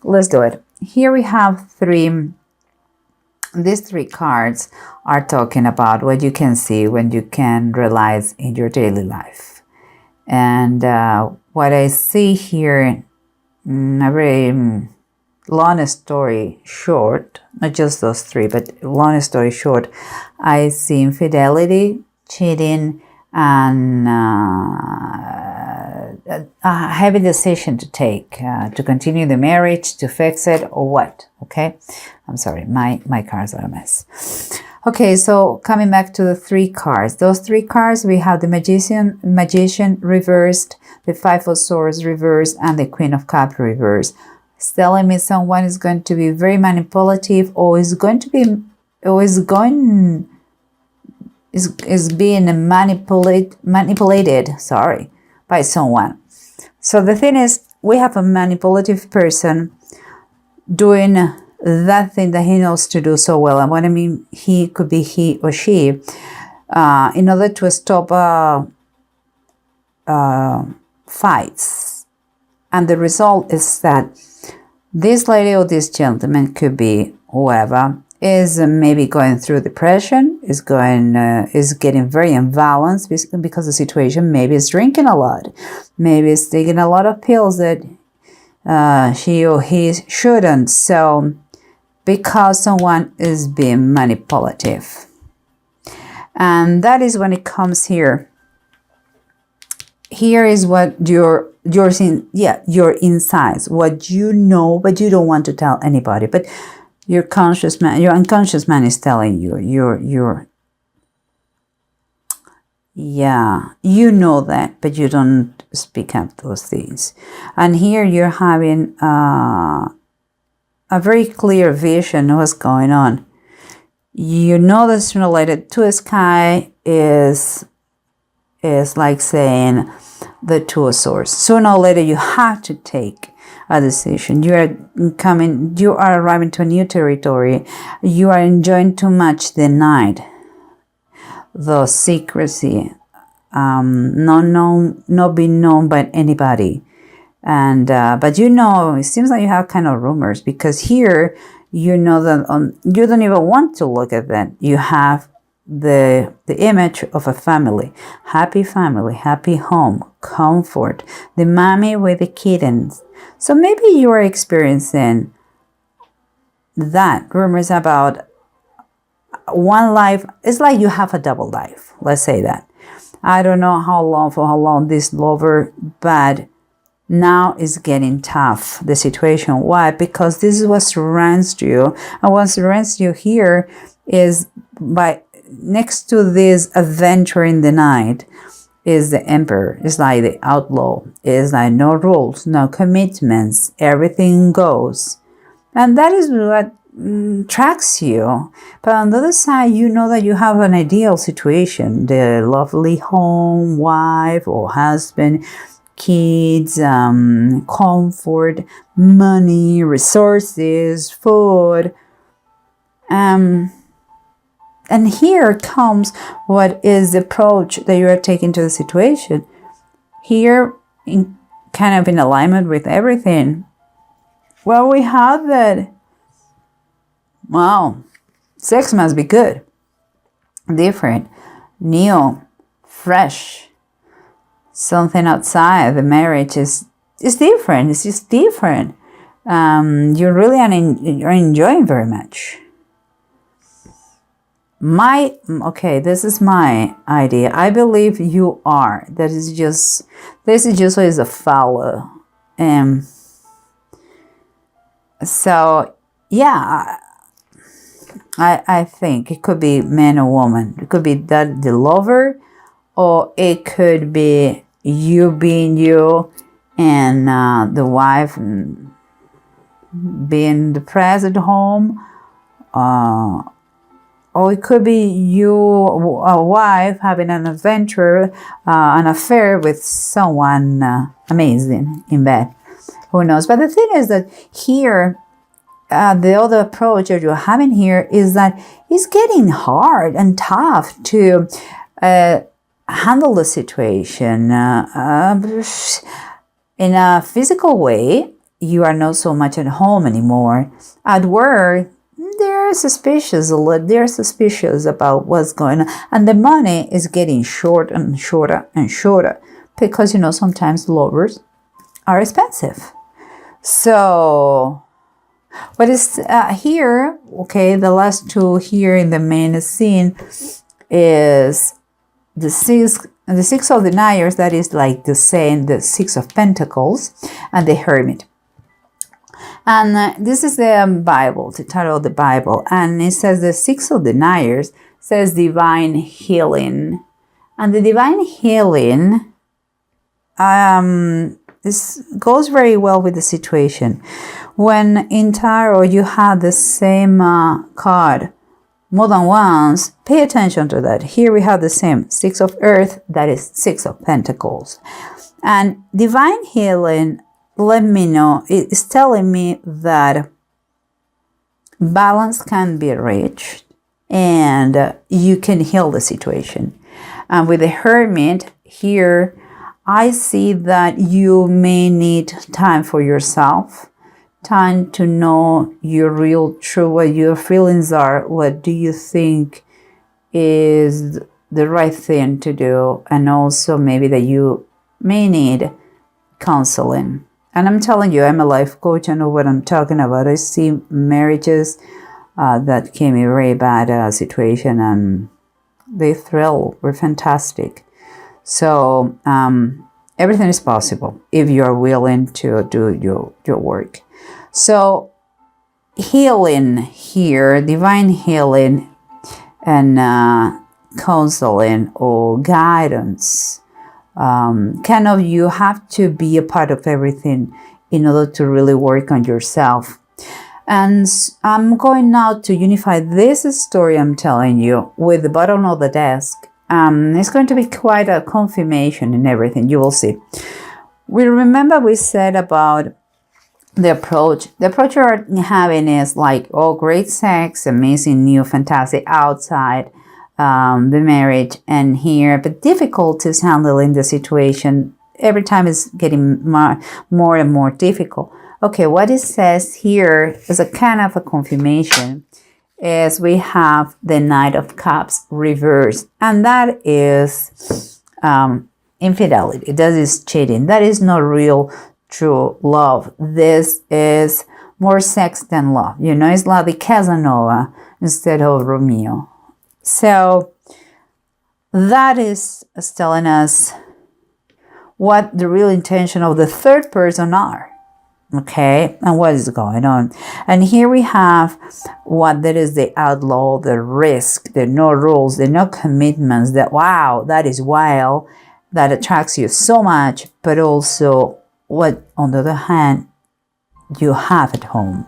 let's do it. Here we have these three cards are talking about what you can see when you can realize in your daily life. And what I see here, a very long story short, not just those three, but long story short, I see infidelity, cheating, and a heavy decision to take, to continue the marriage, to fix it, or what, okay? I'm sorry, my cards are a mess. Okay, so coming back to the three cards. Those three cards, we have the Magician reversed, the Five of Swords reversed, and the Queen of Cups reversed. It's telling me someone is going to be very manipulative, or is being manipulated, by someone. So the thing is, we have a manipulative person doing that thing that he knows to do so well. And what I mean, he could be he or she, in order to stop fights. And the result is that this lady or this gentleman, could be whoever, is maybe going through depression, is getting very imbalanced because of the situation. Maybe is drinking a lot, maybe is taking a lot of pills that she or he shouldn't. So because someone is being manipulative, and that is when it comes here. Here is what your insides, what you know, but you don't want to tell anybody. But your unconscious mind is telling you. You know that, but you don't speak up those things. And here you're having a very clear vision of what's going on. You know that's related to a sky is like saying the Two of Swords. Sooner or later, you have to take a decision. You are arriving to a new territory. You are enjoying too much the night, the secrecy, not being known by anybody. And but it seems like you have kind of rumors, because here you know that you don't even want to look at that. You have the image of a family, happy home, comfort, the mommy with the kittens. So maybe you are experiencing that, rumors about one life. It's like you have a double life, let's say that. I don't know for how long this lover, but now it's getting tough, the situation. Why? Because this is what surrounds you, and what surrounds you here is next to this adventure in the night is the Emperor. It's like the outlaw. It's like no rules, no commitments, everything goes. And that is what attracts you. But on the other side, you know that you have an ideal situation, the lovely home, wife or husband, kids, comfort, money, resources, food. And here comes what is the approach that you are taking to the situation. Here, kind of in alignment with everything. Well, we have that, wow, sex must be good, different, new, fresh. Something outside the marriage is different. It's just different. You're enjoying very much. This is my idea. I believe you are. This is just as a follow. So yeah, I think it could be man or woman. It could be that the lover, or it could be you being you, and the wife being depressed at home. Or it could be you, a wife, having an adventure, an affair with someone amazing in bed. Who knows? But the thing is that here, the other approach that you're having here is that it's getting hard and tough to handle the situation. In a physical way, you are not so much at home anymore. At work, they're suspicious about what's going on, and the money is getting short and shorter and shorter, because sometimes lovers are expensive. So what is here, okay, the last two here in the main scene is the six of deniers, that is like the same, the Six of Pentacles, and the Hermit. And this is the Bible, the title of the Bible, and it says the Six of Deniers says divine healing. And the divine healing goes very well with the situation. When in tarot you have the same card more than once, pay attention to that. Here we have the same Six of Earth, that is Six of Pentacles. And divine healing, let me know, it's telling me that balance can be reached and you can heal the situation. And with the Hermit here, I see that you may need time for yourself, time to know your real true, what your feelings are, what do you think is the right thing to do, and also maybe that you may need counseling. And I'm telling you, I'm a life coach, I know what I'm talking about. I see marriages that came in a very bad situation, and they were fantastic. So everything is possible if you are willing to do your work. So healing here, divine healing and counseling or guidance. Kind of you have to be a part of everything in order to really work on yourself. And I'm going now to unify this story I'm telling you with the bottom of the desk. It's going to be quite a confirmation in everything. You will see. We said about the approach. The approach you're having is like, oh, great sex, amazing, new, fantastic outside the marriage, and here, but difficulties handling the situation. Every time it's getting more and more difficult. Okay, what it says here is a kind of a confirmation. Is we have the Knight of Cups reversed, and that is infidelity. That is cheating. That is not real, true love. This is more sex than love. It's like the Casanova instead of Romeo. So that is telling us what the real intention of the third person are. Okay, and what is going on? And here we have what that is the outlaw, the risk, the no rules, the no commitments, that wow, that is wild, that attracts you so much, but also what on the other hand you have at home,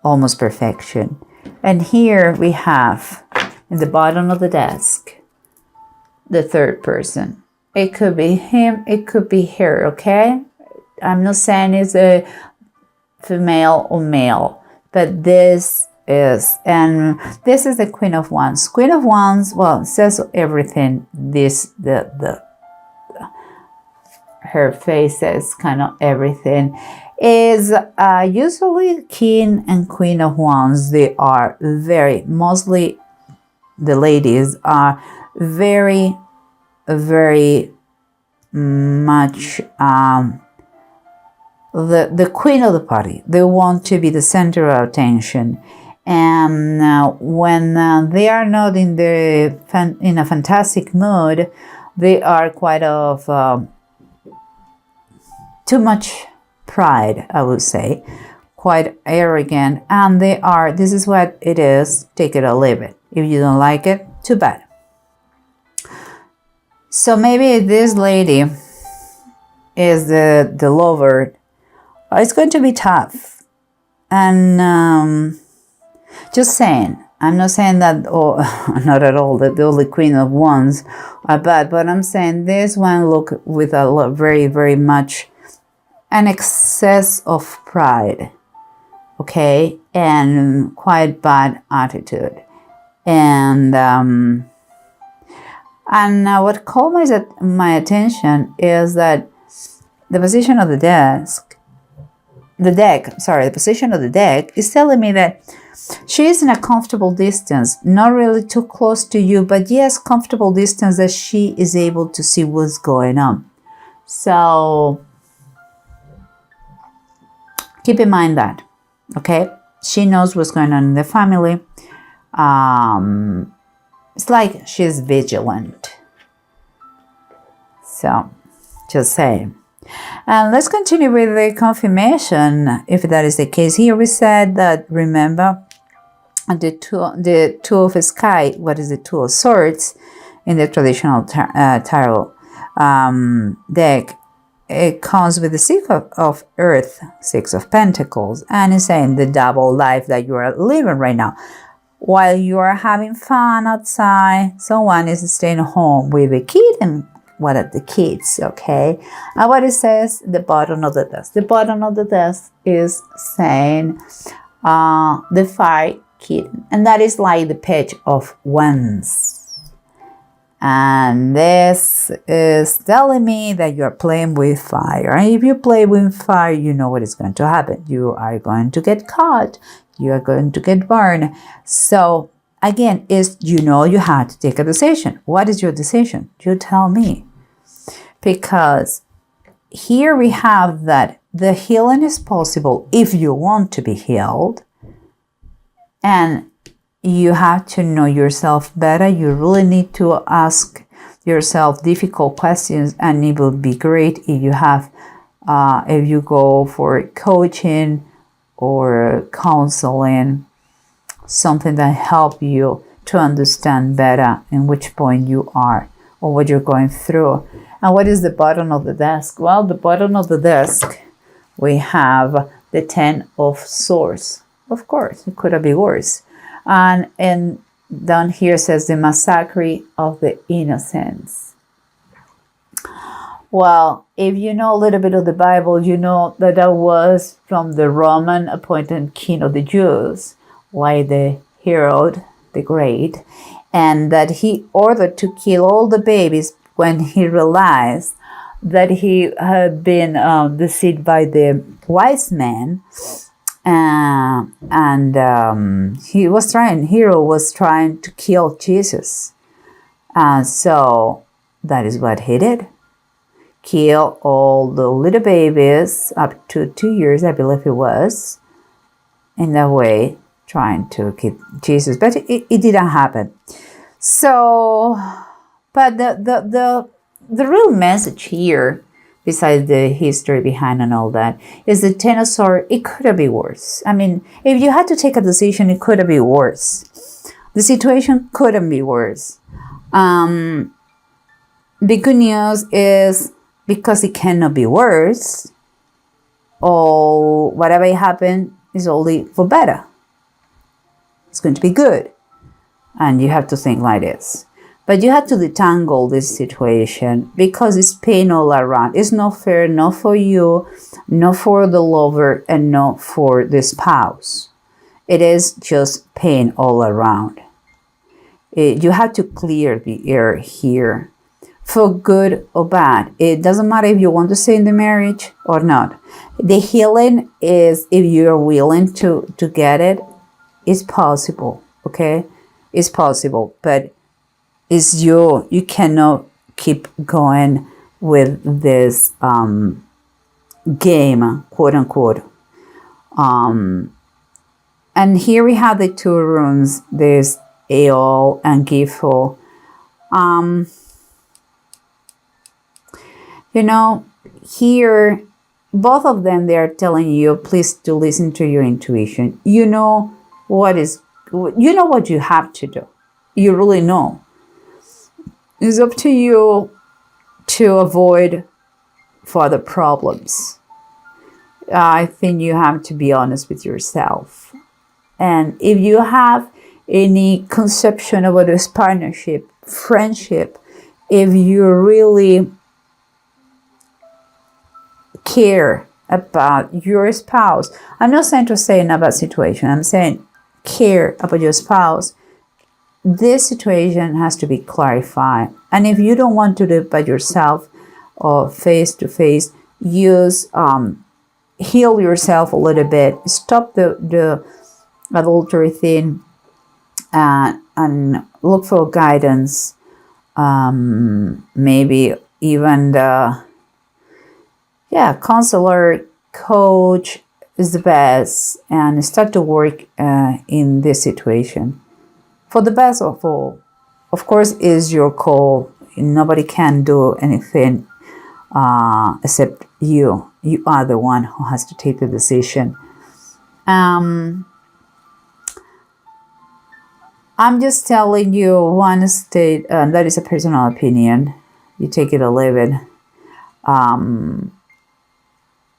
almost perfection. And here we have in the bottom of the desk the third person. It could be him, it could be her, okay? I'm not saying it's a female or male, but this is the Queen of Wands. Queen of Wands, well, says everything. Her face says kind of everything. Is usually King and Queen of Wands. They are mostly the ladies are very, very much the queen of the party. They want to be the center of attention, and when they are not in a fantastic mood, they are quite of too much pride, I would say, quite arrogant, and this is what it is, take it or leave it. If you don't like it, too bad. So maybe this lady is the lover. It's going to be tough. And just saying, I'm not saying that, not at all, that the only Queen of Wands are bad, but I'm saying this one look with a very, very much an excess of pride, okay, and quite bad attitude. And what caught my attention is that the position of the desk the deck, sorry, the position of the deck is telling me that she is in a comfortable distance, not really too close to you, but yes, comfortable distance that she is able to see what's going on. So keep in mind that, okay? She knows what's going on in the family. It's like she's vigilant. So just saying. And let's continue with the confirmation. If that is the case, here we said that, remember, the two of sky, what is the two of swords in the traditional tarot deck? It comes with the six of earth, six of pentacles, and it's saying the double life that you are living right now. While you are having fun outside, someone is staying home with a kid, and what are the kids, okay? And what it says, the bottom of the desk. The bottom of the desk is saying the fire kitten, and that is like the page of wands. And this is telling me that you're playing with fire. And if you play with fire, you know what is going to happen. You are going to get caught. You are going to get burned. So again, you have to take a decision. What is your decision? You tell me. Because here we have that the healing is possible if you want to be healed. And you have to know yourself better. You really need to ask yourself difficult questions, and it will be great if you have, if you go for coaching or counseling, something that help you to understand better in which point you are or what you're going through. And what is the bottom of the desk? Well, the bottom of the desk, we have the 10 of swords. Of course, it could have been worse. And down here says the massacre of the innocents. Well, if you know a little bit of the Bible, you know that that was from the Roman appointed king of the Jews, like the Herod the Great, and that he ordered to kill all the babies when he realized that he had been deceived by the wise men. Herod was trying to kill Jesus. So that is what he did. Kill all the little babies up to 2 years, I believe it was. In that way, trying to kill Jesus. But it didn't happen. So, but the real message here, besides the history behind and all that, is the Ten of Swords. It could have been worse. I mean, if you had to take a decision, it could have been worse. The situation couldn't be worse. The good news is, because it cannot be worse, or whatever happened is only for better. It's going to be good. And you have to think like this. But you have to detangle this situation because it's pain all around. It's not fair, not for you, not for the lover, and not for the spouse. It is just pain all around. You have to clear the air here, for good or bad. It doesn't matter if you want to stay in the marriage or not. The healing is, if you're willing to get it, it's possible, okay? It's possible, but it's you cannot keep going with this game, quote unquote. And here we have the two runes. There's Eol and Gifo. Here, both of them, they are telling you, please to listen to your intuition. You know what you have to do. You really know. It's up to you to avoid further problems. I think you have to be honest with yourself. And if you have any conception about this partnership, friendship, if you really care about your spouse, I'm not saying to say in a bad situation, I'm saying care about your spouse, this situation has to be clarified. And if you don't want to do it by yourself or face to face, use heal yourself a little bit. Stop the adultery thing, and look for guidance. Maybe even the counselor, coach is the best, and start to work in this situation for the best of all. Of course, is your call. Nobody can do anything except you. You are the one who has to take the decision. I'm just telling you one state, that is a personal opinion. You take it or leave it.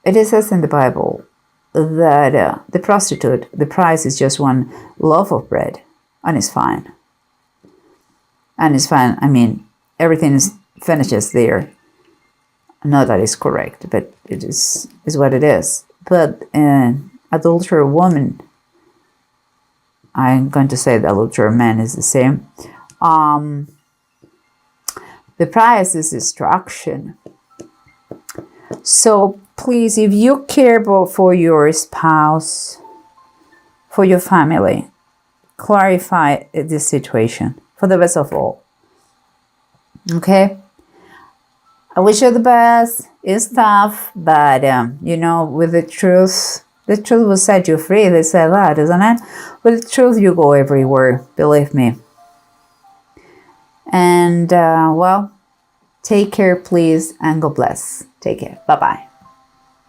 It says in the Bible that the prostitute, the price is just one loaf of bread, and it's fine. And it's fine. I mean, everything finishes there. Not that it's correct, but it is what it is. But an adulterer woman, I'm going to say the adulterer man is the same. The price is destruction. So please, if you care for your spouse, for your family, clarify this situation for the best of all. Okay? I wish you the best. It's tough, but with the truth will set you free. They say that, isn't it? With the truth, you go everywhere. Believe me. And take care, please, and God bless. Take care. Bye-bye.